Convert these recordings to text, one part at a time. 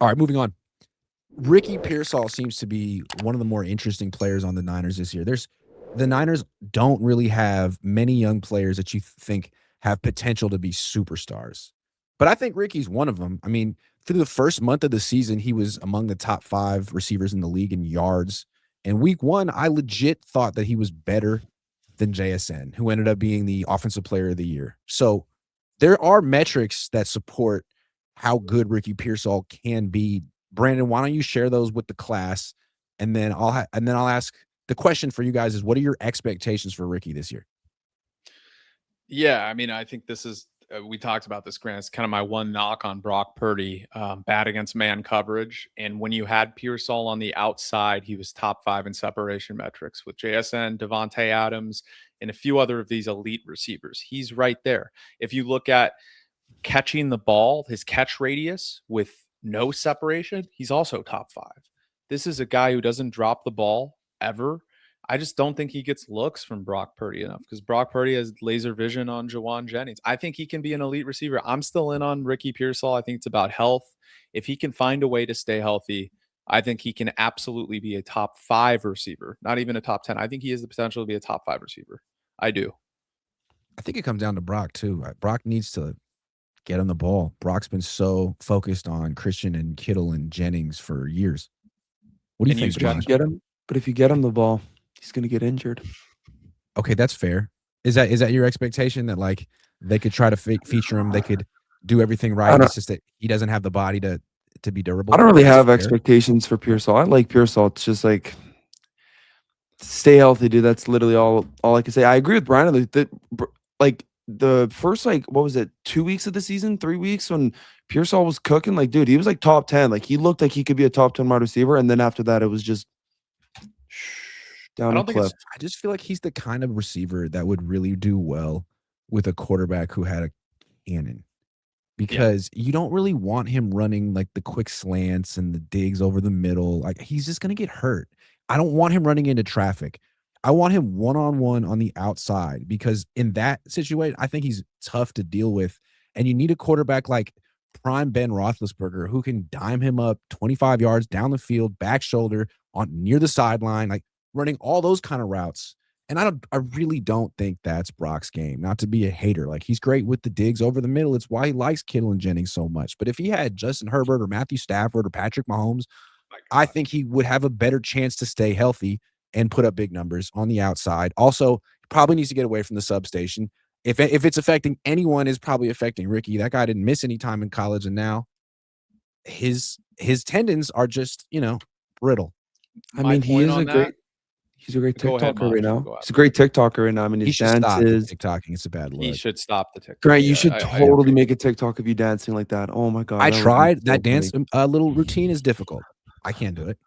All right, moving on. Ricky Pearsall seems to be one of the more interesting players on the Niners this year. The Niners don't really have many young players that you think have potential to be superstars. But I think Ricky's one of them. I mean, through the first month of the season, he was among the top 5 receivers in the league in yards. And week 1, I legit thought that he was better than JSN, who ended up being the offensive player of the year. So there are metrics that support how good Ricky Pearsall can be. Brandon, why don't you share those with the class, and then I'll ask the question for you guys is what are your expectations for Ricky this year? Yeah, I mean, I think this is we talked about this, Grant. It's kind of my one knock on Brock Purdy, bad against man coverage. And when you had Pearsall on the outside, he was top 5 in separation metrics with JSN, Devontae Adams, and a few other of these elite receivers. He's right there. If you look at catching the ball, his catch radius with no separation, he's also top 5. This is a guy who doesn't drop the ball ever. I just don't think he gets looks from Brock Purdy enough because Brock Purdy has laser vision on Jawan Jennings. I think he can be an elite receiver. I'm still in on Ricky Pearsall. I think it's about health. If he can find a way to stay healthy, I think he can absolutely be a top 5 receiver, not even a top 10. I think he has the potential to be a top 5 receiver. I do. I think it comes down to Brock too. Brock needs to get him the ball. Brock's been so focused on Christian and Kittle and Jennings for years. What do you And think, use But if Josh? you get him, but if you get him the ball, he's gonna get injured. Okay, that's fair. Is that your expectation that like they could try to feature him, they could do everything right, I and don't. it's just that he doesn't have the body to be I durable? don't really That's have fair. expectations for Pearsall. I like Pearsall. It's just like stay healthy, dude. That's literally all I can say. I agree with Brian. Like the first like what was it, 2 weeks of the season, 3 weeks when Pearsall was cooking, like dude, he was like top 10. Like he looked like he could be a top 10 wide receiver, and then after that, it was just I down a don't think cliff. it's I just feel like he's the kind of receiver that would really do well with a quarterback who had a cannon yeah. because you don't really want him running like the quick slants and the digs over the middle. Like he's just going to get hurt. I don't want him running into traffic. I want him one-on-one on the outside because in that situation, I think he's tough to deal with. And you need a quarterback like prime Ben Roethlisberger who can dime him up 25 yards down the field, back shoulder on near the sideline, like running all those kind of routes. And I really don't think that's Brock's game. Not to be a hater. Like he's great with the digs over the middle. It's why he likes Kittle and Jennings so much. But if he had Justin Herbert or Matthew Stafford or Patrick Mahomes, My I God. think he would have a better chance to stay healthy and put up big numbers on the outside. Also, probably needs to get away from the substation. If it's affecting anyone, is probably affecting Ricky. That guy didn't miss any time in college, and now his tendons are just brittle. I My mean, point on that. he's a great Go ahead, TikToker right Maj. now. Go ahead. He's a great TikToker right now. I mean, He his should stop the dances. TikToking. It's a bad He look. should stop the TikTok. Grant, you Yeah, should I totally agree. make a TikTok of you dancing like that. Oh my god, I that would be tried so that dance. funny. Little routine is difficult. I can't do it.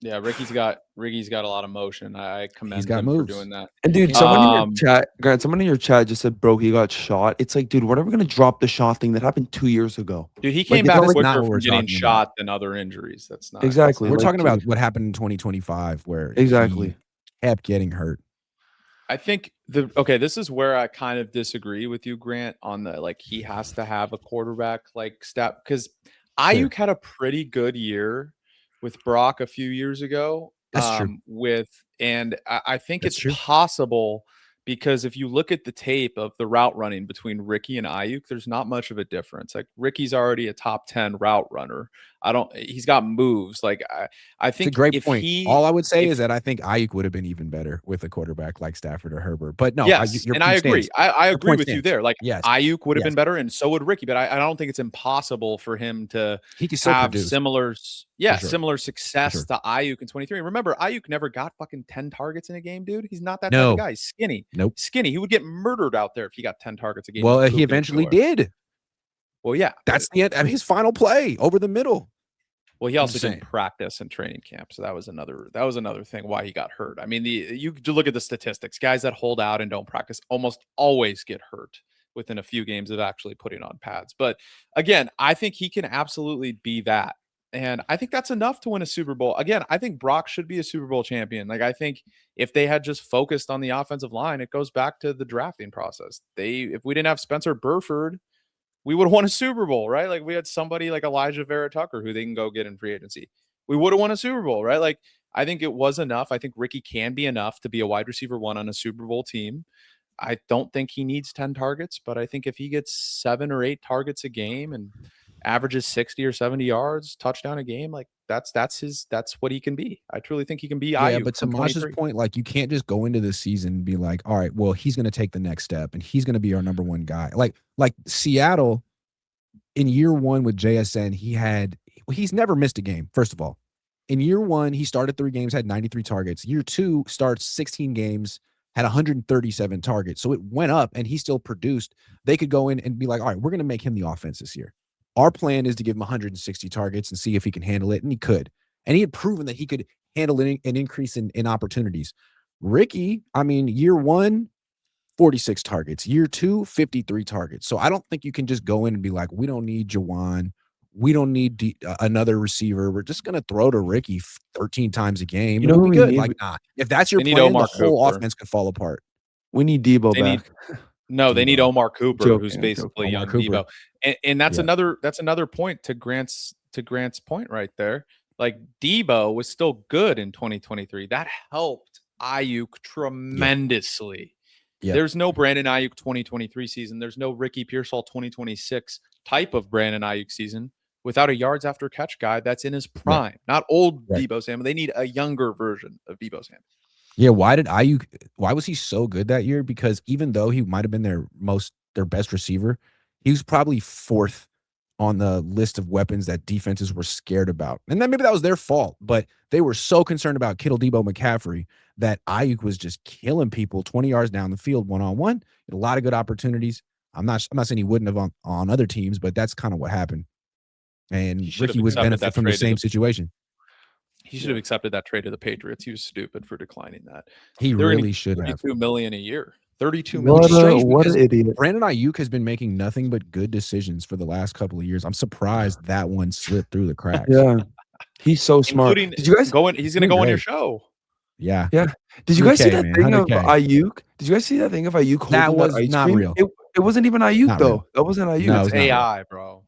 Yeah, Ricky's got a lot of motion. I He's commend got him for moves. doing that. And You dude, can't do someone in it. your Um, chat, Grant, someone in your chat just said, "Bro, he got shot." It's like, dude, when are we gonna drop the shot thing that happened 2 years ago? dude, he Like, came it's back not That's like not quicker what we're from getting talking about. shot than other injuries. That's exactly not We're like talking about dude, what happened in 2025 where he exactly. kept getting hurt. I think this is where I kind of disagree with you, Grant, on the like he has to have a quarterback like step because Sure. Aiyuk had a pretty good year with Brock a few years ago. That's true. I think That's it's true. possible because if you look at the tape of the route running between Ricky and Aiyuk, there's not much of a difference. Like Ricky's already a top 10 route runner. He's got moves. I It's a think great if point. All I would say if is that I think Aiyuk would have been even better with a quarterback like Stafford or Herbert. But no, Yes, your and I point agree. stands. I Your agree point with you stands. there. Like Yes. Ayuk would have Yes. been better, and so would Ricky. But I don't think it's impossible for him to He can still have produce for sure. similar For success sure. to Ayuk in 23. Remember, Ayuk never got fucking 10 targets in a game, dude. He's not that type of No. guy. He's skinny, Nope. skinny. He would get murdered out there if he got 10 targets a game Well, and he poop eventually everywhere. did. Well, yeah, but That's the end. I mean, his final play over the middle. well, he I'm also just didn't saying. practice in training camp, so that was another thing why he got hurt. I mean, you could look at the statistics. Guys that hold out and don't practice almost always get hurt within a few games of actually putting on pads. But again, I think he can absolutely be that. And I think that's enough to win a Super Bowl. Again, I think Brock should be a Super Bowl champion. Like I think if they had just focused on the offensive line, it goes back to the drafting process. If we didn't have Spencer Burford, we would have won a Super Bowl, right? Like we had somebody like Elijah Vera Tucker who they can go get in free agency. We would have won a Super Bowl, right? Like I think it was enough. I think Ricky can be enough to be a wide receiver 1 on a Super Bowl team. I don't think he needs 10 targets, but I think if he gets 7 or 8 targets a game and averages 60 or 70 yards, touchdown a game, like that's what he can be. I truly think he can be Yeah, Aiyuk but to from Mash's 23. point, like you can't just go into the season and be like, all right, well, he's going to take the next step and he's going to be our number 1 guy. Like Seattle in year 1 with JSN, he's never missed a game. First of all, in year 1, he started 3 games, had 93 targets. Year 2 starts 16 games, had 137 targets. So it went up and he still produced. They could go in and be like, all right, we're going to make him the offense this year. Our plan is to give him 160 targets and see if he can handle it. And he could. And he had proven that he could handle an increase in opportunities. Ricky, I mean, year 1, 46 targets. Year 2, 53 targets. So I don't think you can just go in and be like, we don't need Jawan. We don't need another receiver. We're just going to throw to Ricky 13 times a game. You know It'll who be we good. need? Like, nah. If that's your They need plan, the Omar whole Cooper. offense could fall apart. We need Debo They need back. they need Debo. Omar Cooper, Joking, who's I'm basically joking. young Omar Cooper. Debo. And that's Yeah. another point to Grant's point right there. Like Debo was still good in 2023. That helped Aiyuk tremendously. Yep. There's no Brandon Aiyuk 2023 season. There's no Ricky Pearsall 2026 type of Brandon Aiyuk season without a yards after catch guy that's in his prime. Not old Right. Debo Samuel. They need a younger version of Debo Samuel. Yeah, why was he so good that year? Because even though he might have been their best receiver, he was probably 4th on the list of weapons that defenses were scared about. And then maybe that was their fault, but they were so concerned about Kittle, Debo, McCaffrey that Aiyuk was just killing people 20 yards down the field one-on-one. A lot of good opportunities. I'm not saying he wouldn't have on other teams, but that's kind of what happened. And Ricky was benefiting from the same situation. He should have accepted that trade to the Patriots. He was stupid for declining that. He really should have. $32 million a year. $32 million. What an idiot. Brandon Aiyuk has been making nothing but good decisions for the last couple of years. I'm surprised that one slipped through the cracks. Yeah. He's so smart. Did you guys he's going to go on your show? Yeah. Yeah. Did you guys see 100K, that man, thing of 100K. Aiyuk? Did you guys see that thing of Aiyuk holding That was ice not cream? real. It wasn't even Aiyuk Not though. real. That wasn't Aiyuk. No, It's AI, bro.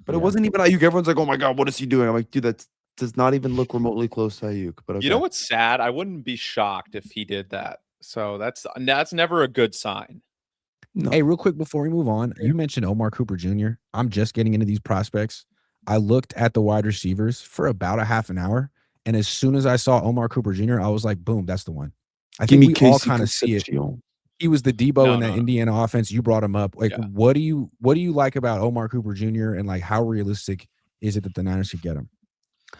But it wasn't even Aiyuk. Everyone's like, "Oh my god, what is he doing?" I'm like, "Dude, that does not even look remotely close to Aiyuk." But okay. You know what's sad? I wouldn't be shocked if he did that. So that's never a good sign. No. Hey, real quick before we move on, you mentioned Omar Cooper Jr. I'm just getting into these prospects. I looked at the wide receivers for about a half an hour, and as soon as I saw Omar Cooper Jr., I was like, boom, that's the one. I think we all kind of see it. He was the Debo in that Indiana offense. You brought him up. Like, what do you like about Omar Cooper Jr. and like how realistic is it that the Niners should get him?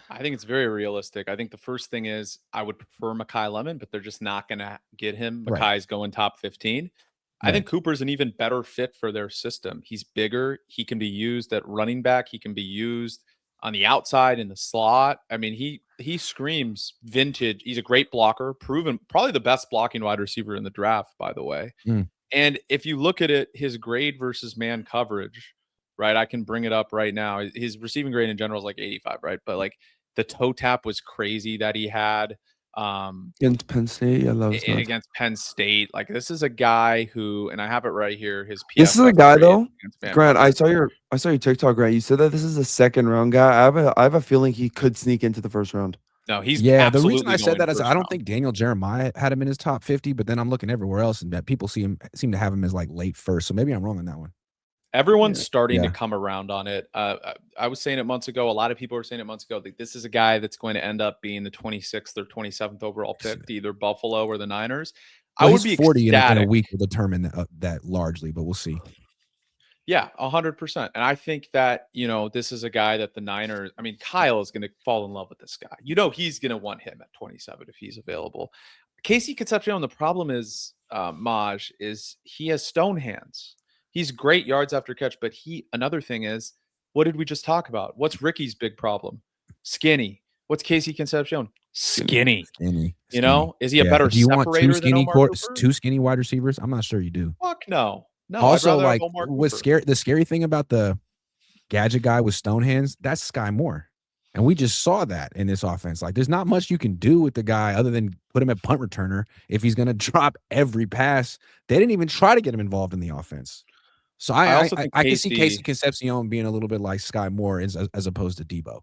I think it's very realistic. I think the first thing is I would prefer Mekhi Lemon, but they're just not going to get him. Mekhi's going top 15. I think Cooper's an even better fit for their system. He's bigger. He can be used at running back. He can be used on the outside in the slot. I mean, he screams vintage. He's a great blocker, proven probably the best blocking wide receiver in the draft, by the way. And if you look at it, his grade versus man coverage, right? I can bring it up right now. His receiving grade in general is like 85, right? But like the toe tap was crazy that he had. Against Penn State, I love against Penn State. Like this is a guy who, and I have it right here. His PFF this is a guy though. Grant, I coverage. saw your TikTok, Grant. You said that this is a second round guy. I have a feeling he could sneak into the first round. No, he's the reason I said that is I don't think Daniel Jeremiah had him in his top 50, but then I'm looking everywhere else and that people seem to have him as like late first. So maybe I'm wrong on that one. Everyone's starting to come around on it. I was saying it months ago. A lot of people were saying it months ago. Like, this is a guy that's going to end up being the 26th or 27th overall pick to either Buffalo or the Niners. Well, I would be 40 in a week will determine that largely, but we'll see. Yeah, 100%. And I think that, this is a guy that the Niners, I mean, Kyle is going to fall in love with this guy. He's going to want him at 27 if he's available. Casey Concepcion, the problem is, Maj, is he has stone hands. He's great yards after catch, but another thing is, what did we just talk about? What's Ricky's big problem? Skinny. What's Casey Concepcion? Skinny. Is he a better separator than Omar Cooper? Two skinny wide receivers? I'm not sure you do. Fuck no. No. Also, like the scary thing about the gadget guy with stone hands, that's Sky Moore. And we just saw that in this offense. Like, there's not much you can do with the guy other than put him at punt returner if he's going to drop every pass. They didn't even try to get him involved in the offense. So I I also I, think I can see Casey Casey. Concepcion being a little bit like Sky Moore as opposed to Debo.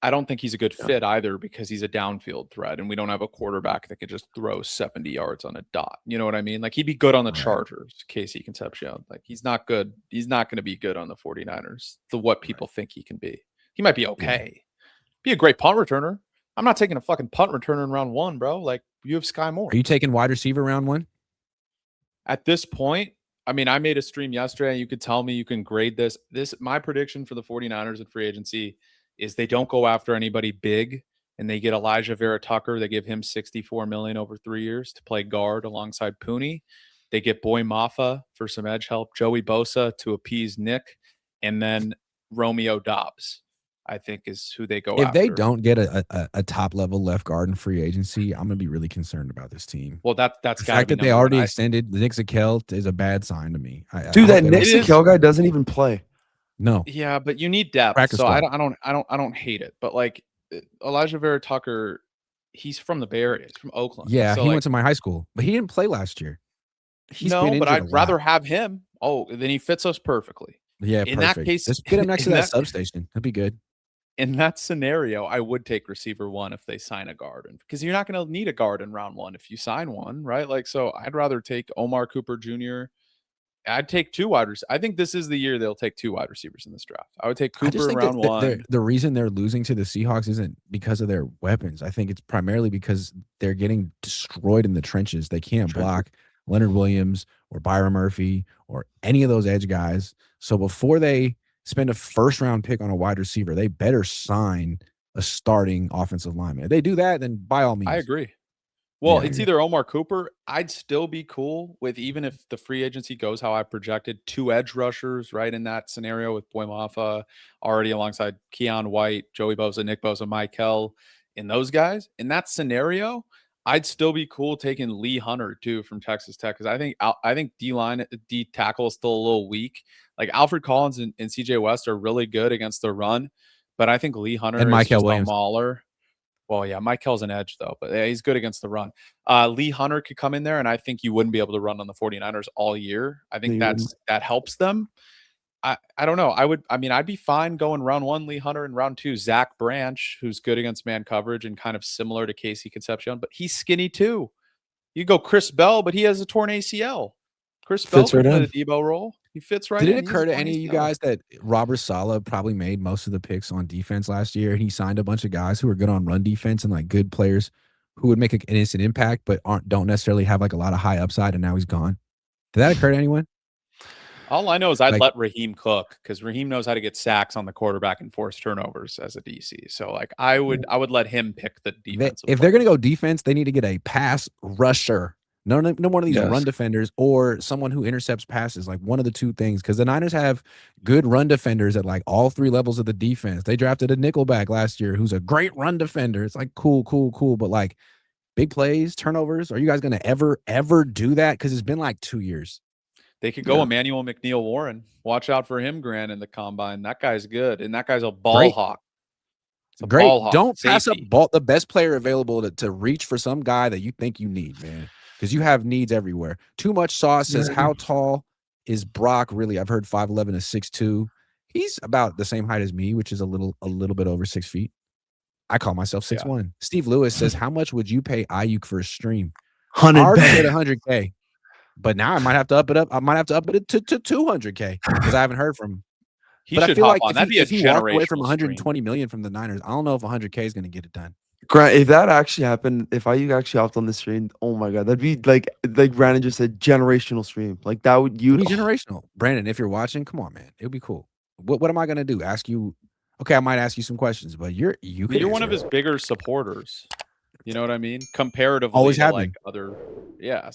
I don't think he's a good Yeah. fit either because he's a downfield threat, and we don't have a quarterback that could just throw 70 yards on a dot. You know what I mean? Like, he'd be good on the Right. Chargers, Casey Concepcion. Like, he's not good. He's not going to be good on the 49ers, what people think he can be. He might be okay. Be a great punt returner. I'm not taking a fucking punt returner in round 1, bro. Like, you have Sky Moore. Are you taking wide receiver round 1? At this point, I mean, I made a stream yesterday. You could tell me, you can grade this. My prediction for the 49ers in free agency is they don't go after anybody big, and they get Elijah Vera Tucker. They give him $64 million over 3 years to play guard alongside Pooney. They get Boy Maffa for some edge help, Joey Bosa to appease Nick, and then Romeo Dobbs, I think, is who they go If after. they don't get a top level left guard in free agency, I'm gonna be really concerned about this team. Well, that's The gotta fact be that they number already one. extended Nick Zakelj is a bad sign to me. I Dude, hope that they don't- Nick It is- Zakelj guy doesn't even play. no. Yeah, but you need depth. Practice So squad. I don't hate it. But like Elijah Vera Tucker, he's from the Bay Area. He's from Oakland. Yeah, so he like, went to my high school, but he didn't play last year. He's no, been but injured a I'd rather lot. have him. Oh, then he fits us perfectly. Yeah, in that perfect. case- Just get him next to in that that- substation. That'd be good. In that scenario, I would take receiver 1 if they sign a guard, because you're not going to need a guard in round 1 if you sign one, right? Like, so I'd rather take Omar Cooper Jr. I'd take 2 wide receivers. I think this is the year they'll take 2 wide receivers in this draft. I would take I just Cooper in think round that 1. the reason they're losing to the Seahawks isn't because of their weapons. I think it's primarily because they're getting destroyed in the trenches. They can't block Leonard Williams or Byron Murphy or any of those edge guys. So before they spend a first round pick on a wide receiver, they better sign a starting offensive lineman. If they do that, then by all means. I agree. Well, Yeah. it's either Omar Cooper. I'd still be cool with, even if the free agency goes how I projected, 2 edge rushers, right? In that scenario with Boy Maffa already alongside Keon White, Joey Bosa, Nick Bosa, Michael, and those guys. In that scenario, I'd still be cool taking Lee Hunter too from Texas Tech, because I think D tackle is still a little weak. Like, Alfred Collins and CJ West are really good against the run, but I think Lee Hunter And is Michael just Williams. a mauler. Well, yeah, Michael's an edge, though, but yeah, he's good against the run. Lee Hunter could come in there, and I think you wouldn't be able to run on the 49ers all year. I think that helps them. I don't know. I'd be fine going round 1, Lee Hunter, and round 2, Zach Branch, who's good against man coverage and kind of similar to Casey Concepcion, but he's skinny too. You go Chris Bell, but he has a torn ACL. Chris Bell Fits right can play in. the Debo role. He fits right Did in. it He occur has to a torn any of you ACL. guys that Robert Saleh probably made most of the picks on defense last year, and he signed a bunch of guys who are good on run defense and like good players who would make an instant impact, but don't necessarily have like a lot of high upside, and now he's gone? Did that occur to anyone? All I know is I'd Like- let Raheem cook, because Raheem knows how to get sacks on the quarterback and force turnovers as a DC. So like I would let him pick the defense. If they're going to go defense, they need to get a pass rusher. No one of these Yes. run defenders or someone who intercepts passes, like one of the two things. Because the Niners have good run defenders at like all 3 levels of the defense. They drafted a nickelback last year who's a great run defender. It's like cool. But like big plays, turnovers, are you guys going to ever do that? Because it's been like 2 years. They could go Yeah. Emmanuel McNeil Warren. Watch out for him, Grant, in the combine. That guy's good, and that guy's a ball Great. hawk. It's a Great. ball hawk. Don't pass up Safety. the best player available to reach for some guy that you think you need, man. Because you have needs everywhere. Too Much Sauce says, Yeah. how tall is Brock really? I've heard 5'11" to 6'2". He's about the same height as me, which is a little bit over 6 feet. I call myself 6'1". Steve Lewis says, how much would you pay Aiyuk for a stream? I 100 already bag. said 100K. But now I might have to up it up. I might have to up it to 200K because I haven't heard from him. He But I should feel hop like on. That'd be a if he walked away from generational 120 million from the Niners, I don't know if 100K is going to get it done. Grant, if that actually happened, if Aiyuk actually hopped on the stream, oh my god, that'd be like Brandon just said, generational stream. Like that would It'd you be generational. Brandon, if you're watching, come on, man. It would be cool. What am I going to do? Ask you? Okay, I might ask you some questions, but you're one of his bigger supporters. You know what I mean? Comparatively Always to have like been. other, yeah.